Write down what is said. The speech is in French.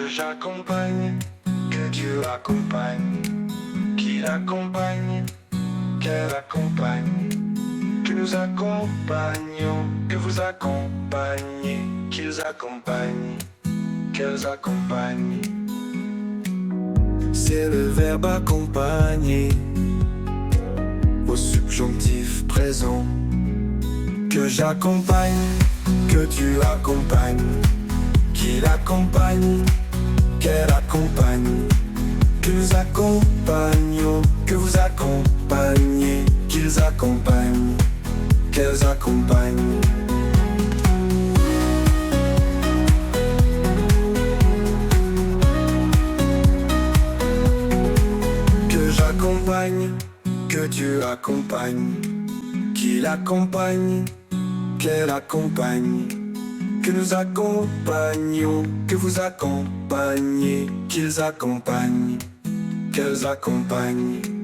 que j'accompagne, que Dieu accompagne, qu'il accompagne, qu'elle accompagne, que nous accompagnons, que vous accompagnez, qu'ils accompagnent, qu'elles accompagnent. C'est le verbe accompagner au subjonctif présent. Que j'accompagne, que tu accompagnes, qu'il accompagne, qu'elle accompagne, que nous accompagnons, que vous accompagnez, qu'ils accompagnent, qu'elles accompagnent. Que j'accompagne, que tu accompagnes, qu'il accompagne, qu'elle accompagne, que nous accompagnons, que vous accompagnez, qu'ils accompagnent, qu'elles accompagnent.